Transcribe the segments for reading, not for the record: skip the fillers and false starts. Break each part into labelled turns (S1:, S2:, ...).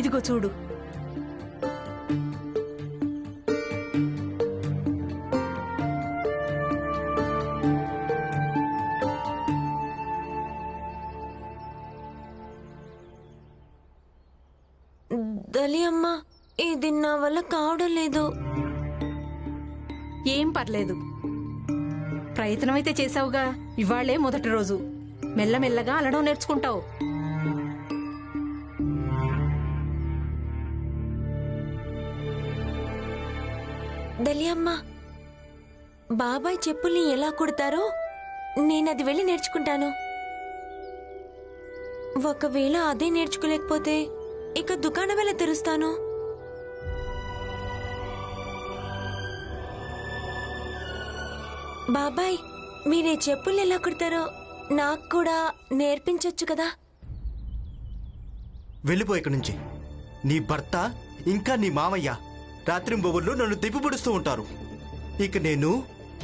S1: ఇదిగో చూడు.
S2: దలియమ్మ, ఇది నా వల్ల కావడం లేదు.
S1: ఏం పర్లేదు, ప్రయత్నమైతే చేసావుగా. ఇవాళ్లే మొదటి రోజు, మెల్లమెల్లగా అలడం నేర్చుకుంటావు.
S2: దలియమ్మ, బాబాయ్ చెప్పుల్ని ఎలా కుడతారో నేనది వెళ్ళి నేర్చుకుంటాను. ఒకవేళ అదే నేర్చుకోలేకపోతే ఇక దుకాణం ఎలా తెరుస్తాను? బాబాయ్, మీరే చెప్పుల్ని ఎలా కుడతారో నాకు కూడా నేర్పించొచ్చు కదా.
S3: వెళ్ళిపో ఇక్కడి నుంచి. నీ భర్త ఇంకా నీ మామయ్య రాత్రింబొవ్వుళ్ళు నన్ను తిప్పిపొడుస్తూ ఉంటారు. ఇక నేను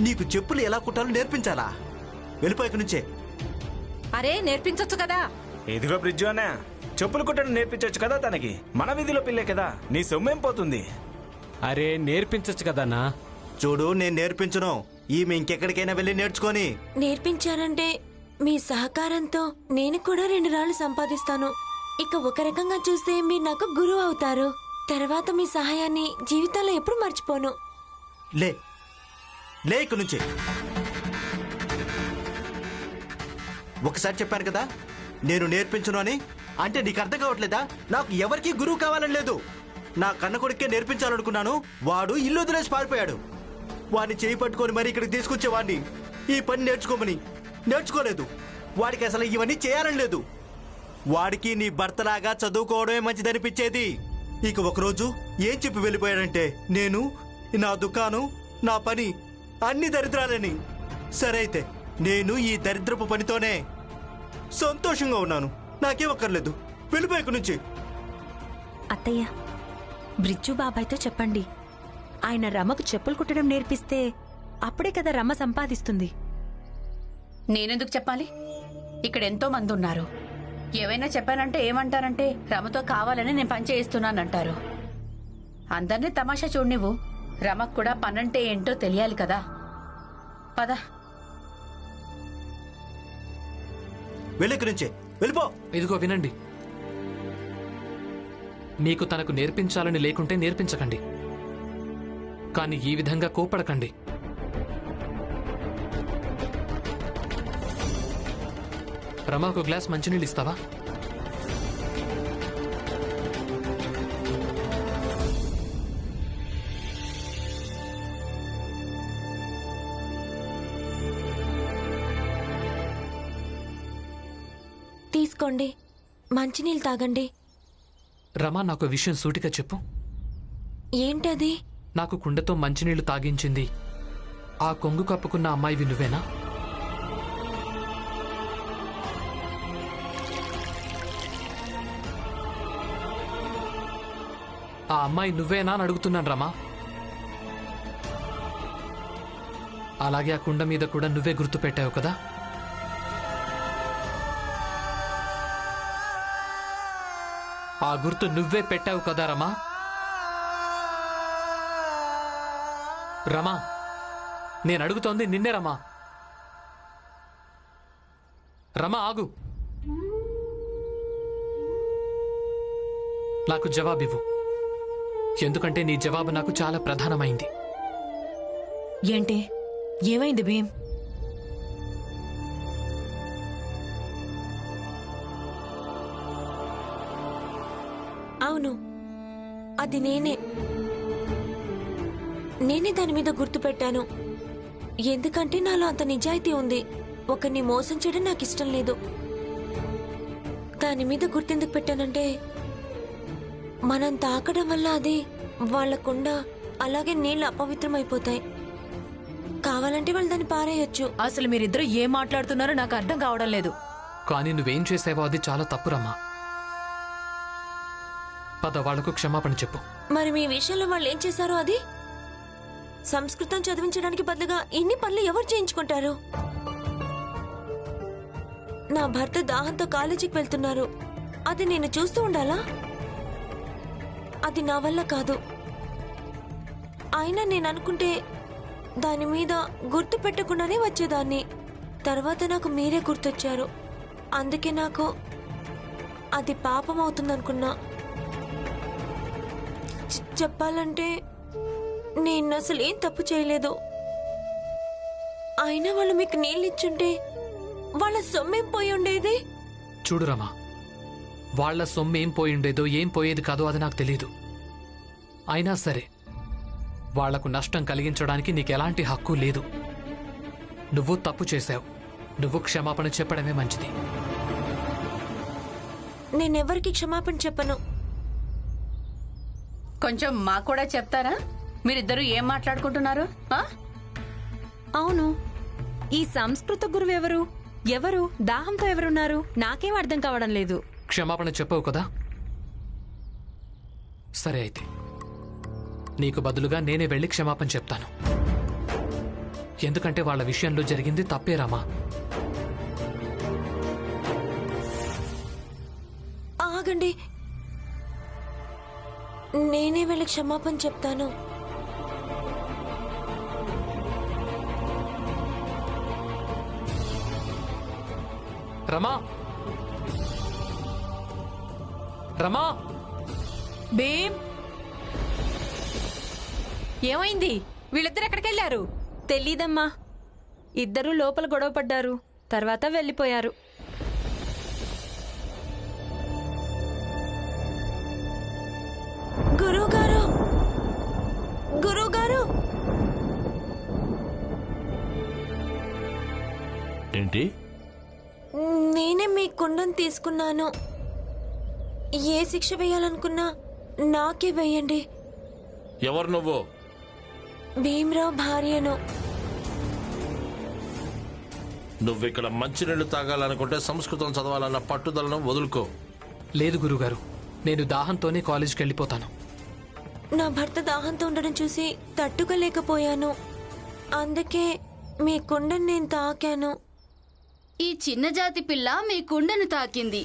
S3: నీకు చెప్పులు ఎలా కుట్టాలో నేర్పించాలా? వెళ్ళిపో ఇక్కడి నుంచే.
S1: అరే, నేర్పించొచ్చు కదా.
S4: ఇదిగో బ్రిడ్జు అన్న, చెప్పులు కుట్టడం నేర్పించొచ్చు కదా తనకి. మన వీధిలో పిల్లే కదా, నీ సొమ్మేం పోతుంది?
S5: అరే, నేర్పించొచ్చు కదన్నా.
S3: చూడు, నేను నేర్పించను. ఈమె ఇంకెక్కడికైనా వెళ్ళి నేర్చుకొని.
S2: నేర్పించారంటే మీ సహకారంతో నేను కూడా 2 రాళ్లు సంపాదిస్తాను. ఇక ఒక రకంగా చూస్తే మీరు నాకు గురువు అవుతారు. తర్వాత మీ సహాయాన్ని జీవితంలో ఎప్పుడు మర్చిపోను.
S3: లే లే ఇక్కడి నుంచి. ఒకసారి చెప్పాను కదా నేను నేర్పించను అని. అంటే నీకు అర్థం కావట్లేదా? నాకు ఎవరికి గురువు కావాలని లేదు. నా కన్న కొడుకే నేర్పించాలనుకున్నాను. వాడు ఇల్లు వదిలేసి పారిపోయాడు. వాడిని చేయి పట్టుకొని మరి ఇక్కడికి తీసుకొచ్చేవాడిని ఈ పని నేర్చుకోమని. నేర్చుకోలేదు. వాడికి అసలు ఇవన్నీ చేయాలని లేదు. వాడికి నీ భర్తలాగా చదువుకోవడమే మంచిదనిపించేది. ఇక ఒకరోజు ఏం చెప్పి వెళ్ళిపోయాడంటే నేను, నా దుకాణం, నా పని అన్ని దరిద్రాలని. సరే అయితే నేను ఈ దరిద్రపు పనితోనే సంతోషంగా ఉన్నాను. నాకేం అక్కర్లేదు. వెళ్ళిపోయి ఇక్కడి నుంచి.
S6: అత్తయ్య, బ్రిడ్జు బాబాయ్తో చెప్పండి. ఆయన రమకు చెప్పులు కుట్టడం నేర్పిస్తే అప్పుడే కదా రమ సంపాదిస్తుంది.
S7: నేనెందుకు చెప్పాలి? ఇక్కడ ఎంతో మంది ఉన్నారు. ఏవైనా చెప్పానంటే ఏమంటారంటే రమతో కావాలని నేను పని చేయిస్తున్నానంటారు. అందరినీ తమాషా చూడనివ్వు. రమకు కూడా పనంటే ఏంటో తెలియాలి కదా. పద.
S3: వెళ్ళిక్కడి నుంచే. వెళ్ళిపో.
S5: ఇదిగో వినండి. మీకు తనకు నేర్పించాలని లేకుంటే నేర్పించకండి, కానీ ఈ విధంగా కోపడకండి. రమా, ఒక గ్లాస్ మంచినీళ్ళు ఇస్తావా?
S2: తీసుకోండి, మంచినీళ్ళు తాగండి.
S5: రమా, నాకు విషయం సూటిగా చెప్పు.
S2: ఏంటది?
S5: నాకు కుండతో మంచినీళ్లు తాగించింది ఆ కొంగు కప్పుకున్న అమ్మాయివి నువ్వేనా? ఆ అమ్మాయి నువ్వేనా అని అడుగుతున్నాను రమా. అలాగే ఆ కుండ మీద కూడా నువ్వే గుర్తు పెట్టావు కదా. ఆ గుర్తు నువ్వే పెట్టావు కదా రమా. రమా, నేను అడుగుతోంది నిన్నే రమా. రమా, ఆగు. నాకు జవాబివ్వు, ఎందుకంటే నీ జవాబు నాకు చాలా ప్రధానమైంది.
S6: ఏంటి? ఏమైంది భీమ్?
S2: అవును, అది నేనే దాని మీద గుర్తు పెట్టాను. ఎందుకంటే నాలో అంత నిజాయితీ ఉంది. ఒకరిని మోసం చేయడం నాకు ఇష్టం లేదు. దాని మీద గుర్తెందుకు పెట్టానంటే మనం తాకడం వల్ల అది వాళ్లకుండా అలాగే నీళ్లు అపవిత్రమైపోతాయి. కావాలంటే వాళ్ళు దాన్ని పారేయొచ్చు.
S6: అసలు మీరిద్దరూ ఏం మాట్లాడుతున్నారో నాకు అర్థం కావడం లేదు.
S5: కానీ నువ్వేం చేసావో అది చాలా తప్పురమ్మా. పద, వాళ్లకు క్షమాపణ చెప్పు.
S2: మరి మీ విషయంలో వాళ్ళు ఏం చేశారో అది? సంస్కృతం చదివించడానికి బదులుగా ఇన్ని పనులు ఎవరు చేయించుకుంటారు? నా భర్త దాహంతో కాలేజీకి వెళ్తున్నారు, అది నేను చూస్తూ ఉండాలా? అది నా వల్ల కాదు. అయినా నేను అనుకుంటే దాని మీద గుర్తు పెట్టకుండానే వచ్చేదాన్ని. తర్వాత నాకు మీరే గుర్తొచ్చారు. అందుకే నాకు అది పాపం అవుతుందనుకున్నా. చెప్పాలంటే నేను అసలు ఏం తప్పు చేయలేదు. అయినా వాళ్ళు మీకు నీళ్ళు ఇచ్చుంటే వాళ్ళ సొమ్మేం పోయి ఉండేది?
S5: చూడు రమా, వాళ్ల సొమ్మేం పోయిండేదో ఏం పోయేది కాదో అది నాకు తెలీదు. అయినా సరే వాళ్లకు నష్టం కలిగించడానికి నీకెలాంటి హక్కు లేదు. నువ్వు తప్పు చేశావు. నువ్వు క్షమాపణ చెప్పడమే మంచిది.
S2: నేనెవరికి క్షమాపణ చెప్పను.
S7: కొంచెం మాకు కూడా చెప్తారా? మీరిద్దరూ ఏం మాట్లాడుకుంటున్నారు?
S6: అవును, ఈ సంస్కృత గురువు ఎవరు? ఎవరు దాహంతో ఎవరున్నారు? నాకేం అర్థం కావడం లేదు.
S5: క్షమాపణ చెప్పవు కదా? సరే అయితే నీకు బదులుగా నేనే వెళ్ళి క్షమాపణ చెప్తాను. ఎందుకంటే వాళ్ళ విషయంలో జరిగింది తప్పే రామా.
S2: ఆగండి, నేనే వెళ్ళి క్షమాపణ చెప్తాను.
S5: రమా, రమా,
S1: భీమ్, ఏమైంది? వీళ్ళిద్దరు ఎక్కడికెళ్లారు?
S6: తెలీదమ్మా. ఇద్దరూ లోపల గొడవ పడ్డారు, తర్వాత వెళ్ళిపోయారు.
S2: గురువుగారు, గురువుగారు,
S8: ఏంటి?
S2: నేనే మీ కుండను తీసుకున్నాను. ఏ శిక్ష వేయాలనుకున్నా నాకే వేయండి.
S8: ఎవరు నువ్వు?
S2: భీమరావు భార్యను.
S8: నువ్విక్కడ మంచినీళ్లు తాగాలనుకుంటే సంస్కృతం చదవాలన్న పట్టుదలను వదులుకో.
S5: లేదు గురుగారు, నేను దాహంతోనే కాలేజీకి వెళ్ళిపోతాను.
S2: నా భర్త దాహంతో ఉండడం చూసి తట్టుకోలేకపోయాను. అందుకే మీ కుండను నేను తాకాను.
S9: ఈ చిన్న జాతి పిల్ల మీ కుండను తాకింది.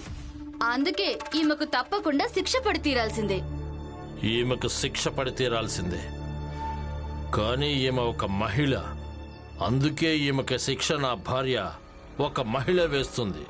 S9: అందుకే ఈమెకు తప్పకుండా శిక్ష పడి తీరాల్సిందే.
S8: ఈమెకు శిక్ష పడి తీరాల్సిందే. కానీ ఈమె ఒక మహిళ. అందుకే ఈమెకి శిక్ష నా భార్య ఒక మహిళ వేస్తుంది.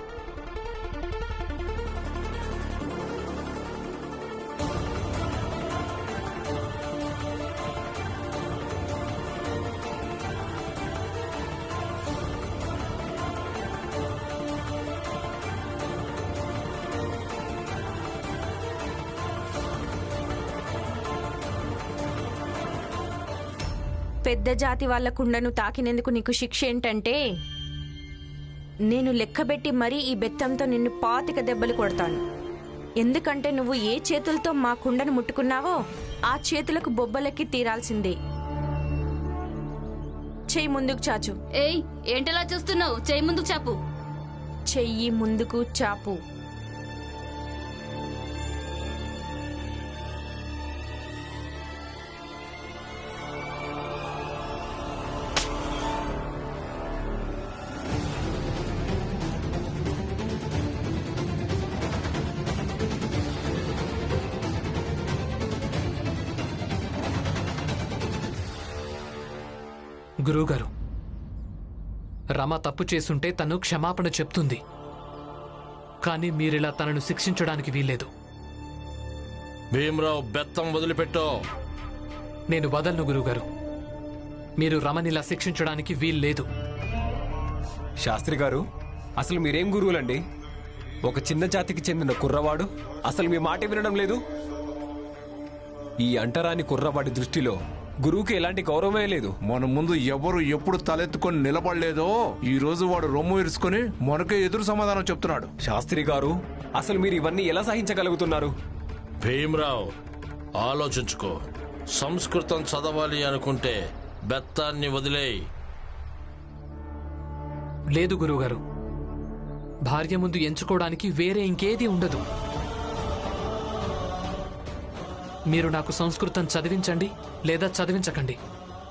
S1: పెద్ద జాతి వాళ్ళ కుండను తాకినందుకు నీకు శిక్ష ఏంటంటే నేను లెక్కబెట్టి మరీ ఈ బెత్తంతో నిన్ను 25 దెబ్బలు కొడతాను. ఎందుకంటే నువ్వు ఏ చేతులతో మా కుండను ముట్టుకున్నావో ఆ చేతులకు బొబ్బలెక్కి తీరాల్సిందే. చెయ్యి ముందుకు చాచు.
S9: ఏయ్, ఏంటలా చూస్తున్నావు? చెయ్యి ముందుకు చాపు.
S1: చెయ్యి ముందుకు చాపు.
S5: గురువుగారు, రమ తప్పు చేసుంటే తను క్షమాపణ చెప్తుంది. కానీ మీరిలా తనను శిక్షించడానికి వీల్లేదు.
S8: భీమరావు, బెత్తం వదిలిపెట్టో.
S5: నేను వదలను గురువుగారు. మీరు రమనిలా శిక్షించడానికి వీల్లేదు.
S10: శాస్త్రి గారు, అసలు మీరేం గురువులండి? ఒక చిన్న జాతికి చెందిన కుర్రవాడు అసలు మీ మాట వినడం లేదు. ఈ అంటరాని కుర్రవాడి దృష్టిలో గురువుకి ఎలాంటి గౌరవమే లేదు.
S11: మన ముందు ఎవరు ఎప్పుడు తలెత్తుకొని నిలబడలేదో ఈ రోజు వాడు రొమ్ము ఇరుచుకొని మనకే ఎదురు సమాధానం చెప్తున్నాడు.
S10: శాస్త్రి గారు, అసలు మీరు ఇవన్నీ ఎలా సహించగలుగుతున్నారు?
S8: భీమరావు, ఆలోచించుకో. సంస్కృతం చదవాలి అనుకుంటే బెత్తాన్ని వదిలేయి.
S5: లేదు గురువుగారు, భార్య ముందు ఎంచుకోవడానికి వేరే ఇంకేదీ ఉండదు. మీరు నాకు సంస్కృతం చదివించండి లేదా చదివించకండి.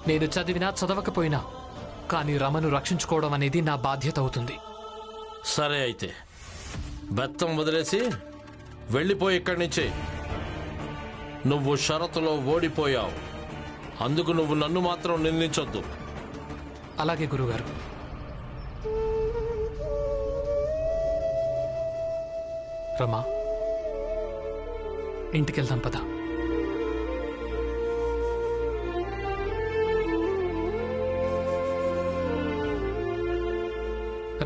S5: నేను చదివినా చదవకపోయినా కానీ రమను రక్షించుకోవడం అనేది నా బాధ్యత అవుతుంది.
S8: సరే అయితే . బెత్తం వదిలేసి వెళ్ళిపోయి ఇక్కడి నుంచి. నువ్వు షరతులో ఓడిపోయావు. అందుకు నువ్వు నన్ను మాత్రం నిందించొద్దు.
S5: అలాగే గురుగారు. రమా, ఇంటికెళ్దాం పద.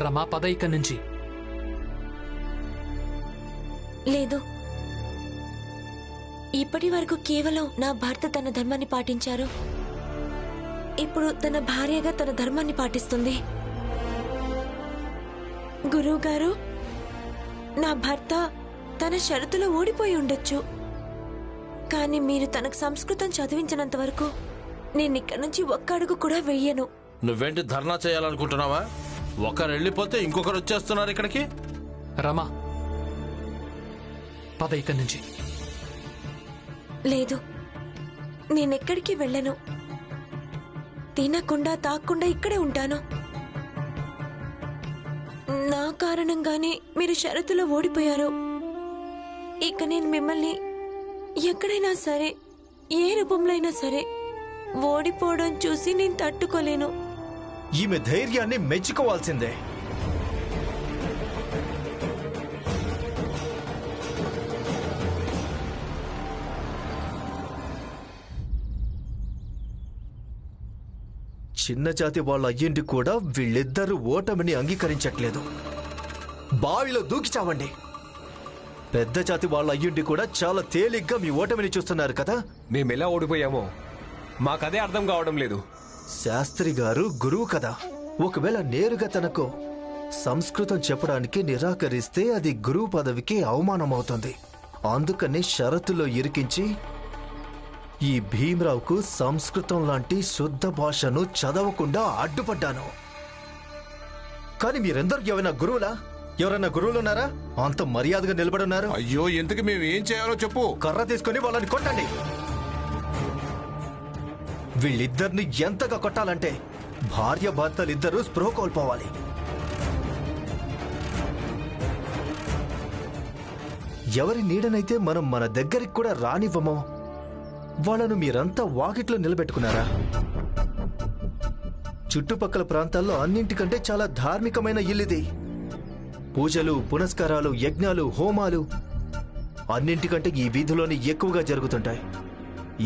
S5: రమా, పద ఇక్కడి నుంచి.
S2: లేదు, ఇప్పటి వరకు కేవలం నా భర్త తన ధర్మాన్ని పాటించారు. ఇప్పుడు తన భార్యగా తన ధర్మాన్ని పాటిస్తుంది. గురువు గారు, నా భర్త తన షరతులో ఓడిపోయి ఉండొచ్చు, కానీ మీరు తనకు సంస్కృతం చదివించినంత వరకు నేను ఇక్కడి నుంచి ఒక్క అడుగు కూడా వెయ్యను.
S8: నువ్వేంటి ధర్నా చేయాలనుకుంటున్నావా? ఒకరు వెళ్ళిపోతే ఇంకొకరు వచ్చేస్తున్నారు ఇక్కడికి.
S5: రమా, పద ఇక్కడి నుంచి.
S2: లేదు, నేనెక్కడికి వెళ్ళను. తినకుండా తాక్కుండా ఇక్కడే ఉంటాను. నా కారణంగానే మీరు షరతులో ఓడిపోయారు. ఇక నేను మిమ్మల్ని ఎక్కడైనా సరే, ఏ రూపంలో అయినా సరే ఓడిపోవడం చూసి నేను తట్టుకోలేను.
S3: ఈమె ధైర్యాన్ని మెచ్చుకోవాల్సిందే. చిన్న జాతి వాళ్ళ అయ్యింటి కూడా వీళ్ళిద్దరూ ఓటమిని అంగీకరించట్లేదు. బావిలో దూకి చావండి. పెద్ద జాతి వాళ్ళ అయ్యింటి కూడా చాలా తేలిగ్గా మీ ఓటమిని చూస్తున్నారు కదా.
S10: మేమెలా ఓడిపోయామో మాకదే అర్థం కావడం లేదు.
S3: శాస్త్రి గారు గురువు కదా, ఒకవేళ నేరుగా తనకు సంస్కృతం చెప్పడానికి నిరాకరిస్తే అది గురువు పదవికి అవమానమవుతుంది. అందుకని షరతులో ఇరికించి ఈ భీమరావుకు సంస్కృతం లాంటి శుద్ధ భాషను చదవకుండా అడ్డుపడ్డాను. కానీ మీరెందరూ ఎవరైనా గురువులున్నారా? అంత మర్యాదగా నిలబడున్నారు.
S11: అయ్యో, ఎందుకు మేము ఏం చేయాలో చెప్పు.
S3: కర్ర తీసుకుని వాళ్ళని కొట్టండి. వీళ్ళిద్దరిని ఎంతగా కొట్టాలంటే భార్య భర్తలిద్దరూ స్పృహ కోల్పోవాలి. ఎవరి నీడనైతే మనం మన దగ్గరికి కూడా రానివ్వమో వాళ్ళను మీరంతా వాకిట్లో నిలబెట్టుకున్నారా? చుట్టుపక్కల ప్రాంతాల్లో అన్నింటికంటే చాలా ధార్మికమైన ఇల్లిది. పూజలు, పునస్కారాలు, యజ్ఞాలు, హోమాలు అన్నింటికంటే ఈ వీధిలోని ఎక్కువగా జరుగుతుంటాయి.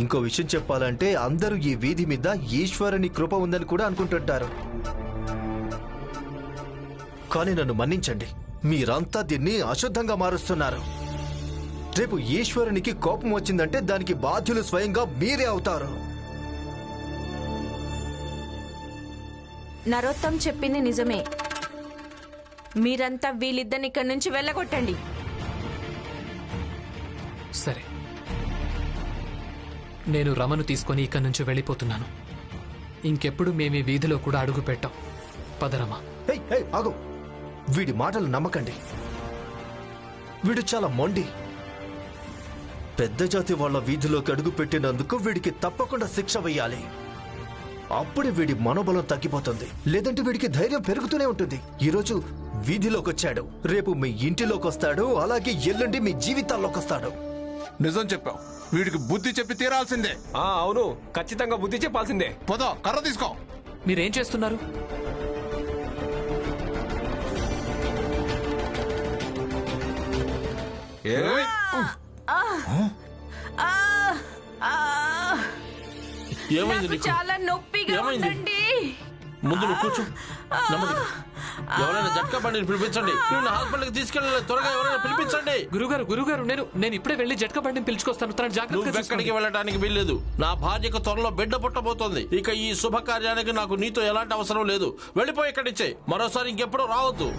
S3: ఇంకో విషయం చెప్పాలంటే అందరూ ఈ వీధి మీద ఈశ్వరుని కృప ఉందని కూడా అనుకుంటుంటారు. కానీ నన్ను మన్నించండి, మీరంతా దీన్ని అశుద్ధంగా మారుస్తున్నారు. రేపు ఈశ్వరునికి కోపం వచ్చిందంటే దానికి బాధ్యులు స్వయంగా మీరే అవుతారు.
S1: నరోత్తం చెప్పింది నిజమే. మీరంతా వీళ్ళిద్దరిని ఇక్కడి నుంచి వెళ్ళగొట్టండి.
S5: సరే, నేను రమను తీసుకొని ఇక్కడి నుంచి వెళ్ళిపోతున్నాను. ఇంకెప్పుడు మేమీ వీధిలో కూడా అడుగు పెట్టాం. పదరమా.
S3: ఆగు, వీడి మాటలు నమ్మకండి. వీడు చాలా మొండి. పెద్ద జాతి వాళ్ళ వీధిలోకి అడుగు పెట్టినందుకు వీడికి తప్పకుండా శిక్ష వెయ్యాలి. అప్పుడే వీడి మనోబలం తగ్గిపోతుంది. లేదంటే వీడికి ధైర్యం పెరుగుతూనే ఉంటుంది. ఈరోజు వీధిలోకి వచ్చాడు, రేపు మీ ఇంటిలోకి వస్తాడు, అలాగే ఎల్లుండి మీ జీవితాల్లోకి వస్తాడు.
S11: నిజం చెప్పావు. వీడికి బుద్ధి చెప్పి తీరాల్సిందే.
S10: అవును, ఖచ్చితంగా బుద్ధి చెప్పాల్సిందే.
S11: పద, కర్ర తీసుకో.
S5: మీరేం చేస్తున్నారు?
S8: ఏమైంది?
S1: చాలా నొప్పిగా ఉందండి.
S8: ముందు నువ్వు కూర్చో. నెమ్మదిగా. ఎవరైనా జట్కా బండిని పిలిపించండి. హాస్పిటల్కి తీసుకెళ్ళాలి. త్వరగా ఎవరైనా పిలిపించండి.
S5: గురుగారు, నేను ఇప్పుడే వెళ్ళి జట్కా బండిని పిలుచుకొస్తాను. తన జాగ్రత్తగా
S8: ఎక్కడికి వెళ్ళడానికి వీల్లేదు. నా భార్యకు త్వరలో బిడ్డ పుట్టబోతోంది. ఇక ఈ శుభకార్యానికి నాకు నీతో ఎలాంటి అవసరం లేదు. వెళ్ళిపోయి ఇక్కడి నుంచే. మరోసారి ఇంకెప్పుడు రావద్దు.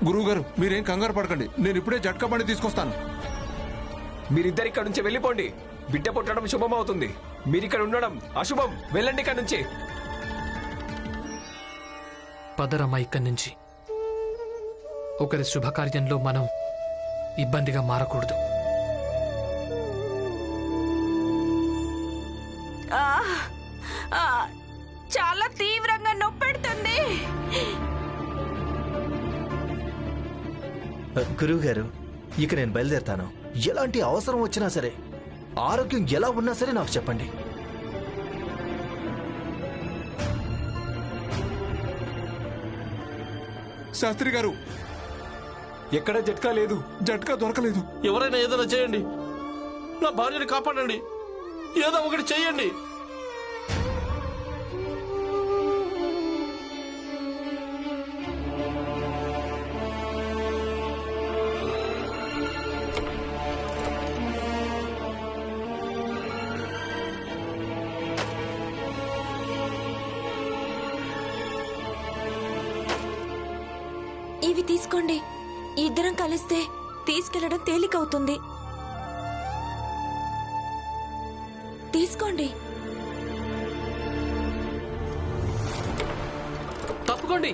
S11: గురువుగారు, మీరేం కంగారు పడకండి. నేను ఇప్పుడే జట్కా బండి తీసుకొస్తాను.
S10: మీరిద్దరు ఇక్కడ నుంచి వెళ్ళిపోండి. బిడ్డ పుట్టడం శుభం అవుతుంది. మీరిక్కడ ఉండడం అశుభం. వెళ్ళండి ఇక్కడ నుంచి.
S5: పదరమ్మ ఇక్కడి నుంచి. ఒకరి శుభకార్యంలో మనం ఇబ్బందిగా మారకూడదు.
S1: చాలా తీవ్రంగా నొప్పెడుతుంది.
S3: గురువు గారు, ఇక నేను బయలుదేరుతాను. ఎలాంటి అవసరం వచ్చినా సరే, ఆరోగ్యం ఎలా ఉన్నా సరే నాకు చెప్పండి.
S11: శాస్త్రి గారు,
S10: ఎక్కడ జట్కా లేదు.
S11: జట్కా దొరకలేదు.
S8: ఎవరైనా ఏదైనా చేయండి, నా భార్యని కాపాడండి, ఏదో ఒకటి చెయ్యండి.
S2: ఇవి తీసుకోండి. ఇద్దరం కలిస్తే తీసుకెళ్లడం తేలికవుతుంది. తీసుకోండి.
S5: తప్పుకోండి.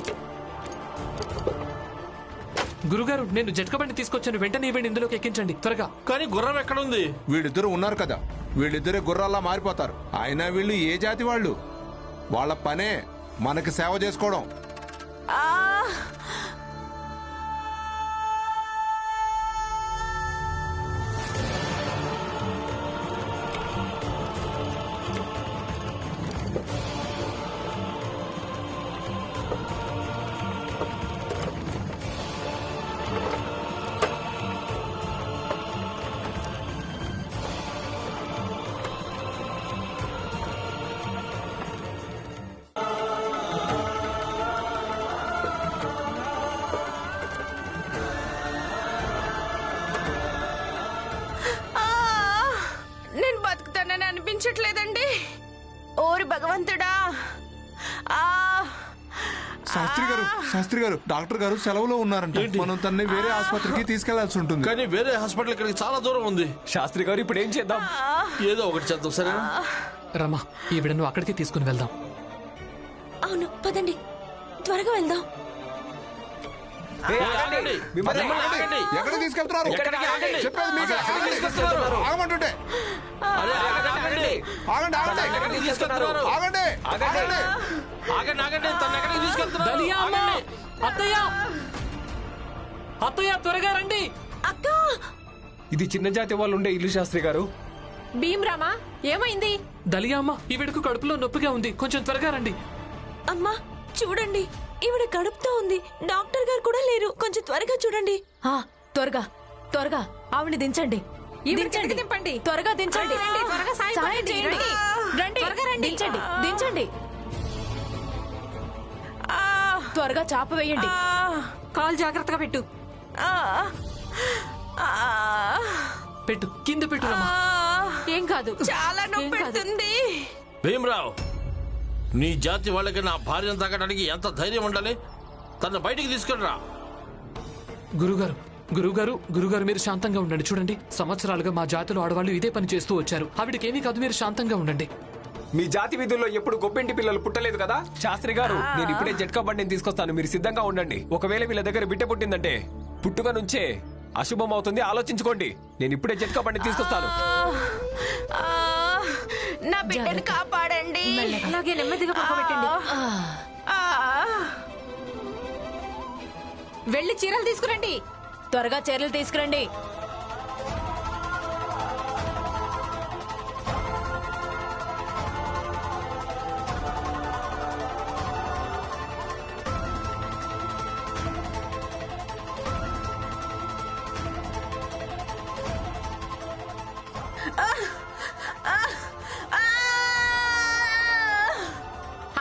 S5: గురుగారు, నేను జట్కా బండి తీసుకొచ్చాను, వెంటనే ఇవ్వండి, ఇందులోకి ఎక్కించండి త్వరగా.
S8: కానీ గుర్రం ఎక్కడుంది?
S11: వీళ్ళిద్దరూ ఉన్నారు కదా, వీళ్ళిద్దరే గుర్రాల్లా మారిపోతారు. అయినా వీళ్ళు ఏ జాతి వాళ్ళు? వాళ్ళ పనే మనకి సేవ చేసుకోవడం.
S1: నేను బతుకుతానని అనిపించట్లేదండి. ఓరి భగవంతుడా.
S11: శాస్త్రి గారు, డాక్టర్ గారు సెలవులో ఉన్నారంట. మనం తన్ని వేరే ఆసుపత్రికి తీసుకెళ్లాల్సి ఉంటుంది.
S8: కానీ వేరే హాస్పిటల్ ఇక్కడికి చాలా దూరం ఉంది.
S10: శాస్త్రి గారు, ఇప్పుడు ఏం చేద్దాం?
S8: ఏదో ఒకటి చేద్దాం, సరేనా?
S5: రమ్మా, ఈవిడను అక్కడికి తీసుకుని వెళ్దాం.
S2: అవును, పదండి, త్వరగా వెళ్దాం.
S11: ఎక్కడ తీసుకెళ్తున్నారు? చెప్పేది మీకే. ఆగమంటుంటే
S5: దలియా అమ్మ! అత్తయ్య! అత్తయ్య, త్వరగా రండి.
S2: అక్క,
S10: ఇది చిన్న జాతి వాళ్ళు ఉండే ఇల్లు శాస్త్రి గారు.
S1: భీమ్రామా, ఏమైంది?
S5: దలియా అమ్మ, ఈవిడకు కడుపులో నొప్పిగా ఉంది, కొంచెం త్వరగా రండి.
S2: అమ్మా చూడండి, ఈవిడ కడుపుతో ఉంది. డాక్టర్ గారు కూడా లేరు. కొంచెం త్వరగా చూడండి.
S1: త్వరగా త్వరగా ఆవిడ దించండి. దింపండి, త్వరగా దించండి. సాయం చేయండి. రండి, దించండి, దించండి. త్వరగా చాప వేయండి. కాలు జాగ్రత్తగా పెట్టు.
S5: పెట్టు, కింద పెట్టు రమ్మా.
S1: ఏం కాదు, చాలా నొప్పి పెడుతుంది.
S8: భీమరావు, నీ జాతి వాళ్ళకి నా భార్యను తాగడానికి ఎంత ధైర్యం ఉండాలి? తన బయటికి తీసుకెళ్ళరా.
S5: గురుగారు, గురుగారు, గురుగారు, మీరు శాంతంగా ఉండండి. చూడండి, సంవత్సరాలుగా మా జాతిలో ఆడవాళ్ళు ఇదే పని చేస్తూ వచ్చారు. ఆవిడకేమీ కాదు, మీరు శాంతంగా ఉండండి.
S10: మీ జాతి విధుల్లో ఎప్పుడు గొప్పింటి పిల్లలు పుట్టలేదు కదా శాస్త్రి గారు. నేను ఇప్పుడే జట్కా బండిని తీసుకొస్తాను, మీరు సిద్ధంగా ఉండండి. ఒకవేళ వీళ్ళ దగ్గర బిడ్డ పుట్టిందంటే పుట్టుక నుంచే అశుభం అవుతుంది, ఆలోచించుకోండి. నేను ఇప్పుడే జట్కా బండిని తీసుకొస్తాను.
S1: నా బిడ్డను కాపాడండి.
S2: అలాగే నెమ్మదిగా పక్కబెట్టండి.
S1: వెళ్ళి చీరలు తీసుకురండి. త్వరగా చీరలు తీసుకురండి.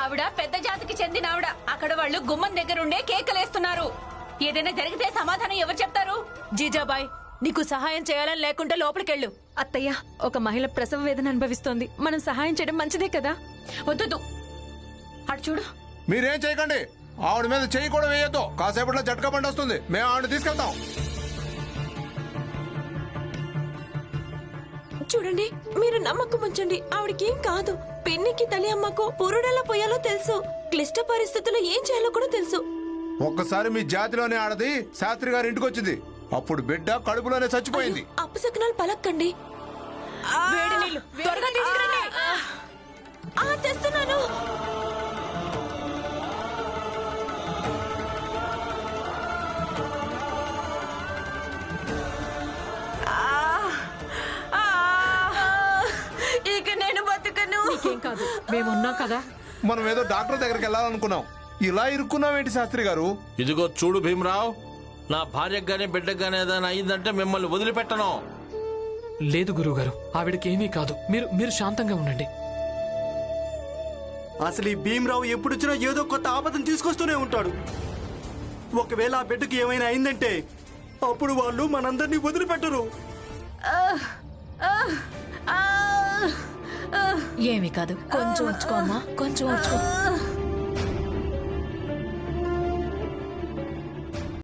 S7: ఆవిడ పెద్ద జాతికి చెందిన ఆవిడ. అక్కడ వాళ్ళు గుమ్మం దగ్గరుండే కేకలేస్తున్నారు. ఏదైనా జరిగితే సమాధానం ఎవరు చెప్తారు?
S1: జీజాబాయ్, నీకు సహాయం చేయాలని లేకుంటే లోపలికెళ్ళు.
S6: అత్తయ్య, ఒక మహిళ ప్రసవ వేదన అనుభవిస్తోంది. మనం సహాయం చేయడం మంచిదే కదా.
S7: వద్దు, అటు చూడు.
S11: మీరేం చేయకండి. ఆవిడ మీద చెయ్యి కూడా వేయొద్దు. కాసేపట్లో జట్కా బండి వస్తుంది, మేము ఆవిడ తీసుకెళ్తాం.
S2: చూడండి, మీరు నమ్మకం ఉంచండి. ఆవిడకేం కాదు. పిన్నికి తల్లి అమ్మకు పురుడెలా పోయాలో తెలుసు. క్లిష్ట పరిస్థితుల్లో ఏం చేయాలో కూడా తెలుసు.
S11: ఒక్కసారి మీ జాతిలోనే ఆడది శాస్త్రి గారి ఇంటికి వచ్చింది. అప్పుడు బిడ్డ కడుపులోనే చచ్చిపోయింది.
S2: అపశకునాలు పలక్కండి.
S1: వేడి నీళ్ళు త్వరగా తీసుకురండి.
S2: తెస్తున్నాను.
S12: నీకేం కాదు మేమున్నాం కదా.
S11: మనం ఏదో డాక్టర్ దగ్గరికి వెళ్ళాలనుకున్నాం, ఇలా ఇరుక్కున్నామేంటి శాస్త్రి గారు?
S8: ఇదిగో చూడు భీమరావు, నా భార్యకు గానీ బిడ్డకు గానీ ఏదైనా అయిందంటే మిమ్మల్ని వదిలిపెట్టను.
S5: లేదు గురువుగారు, ఆవిడకి ఏమీ కాదు. మీరు శాంతంగా ఉండండి.
S3: అసలు ఈ భీమరావు ఎప్పుడొచ్చినా ఏదో కొత్త ఆపదను తీసుకొస్తూనే ఉంటాడు. ఒకవేళ ఆ బిడ్డకు ఏమైనా అయిందంటే అప్పుడు వాళ్ళు మనందరినీ వదిలిపెట్టరు.
S12: ఏమీ కాదు, కొంచెం ఉంచుకో అమ్మా, కొంచెం ఉంచుకో.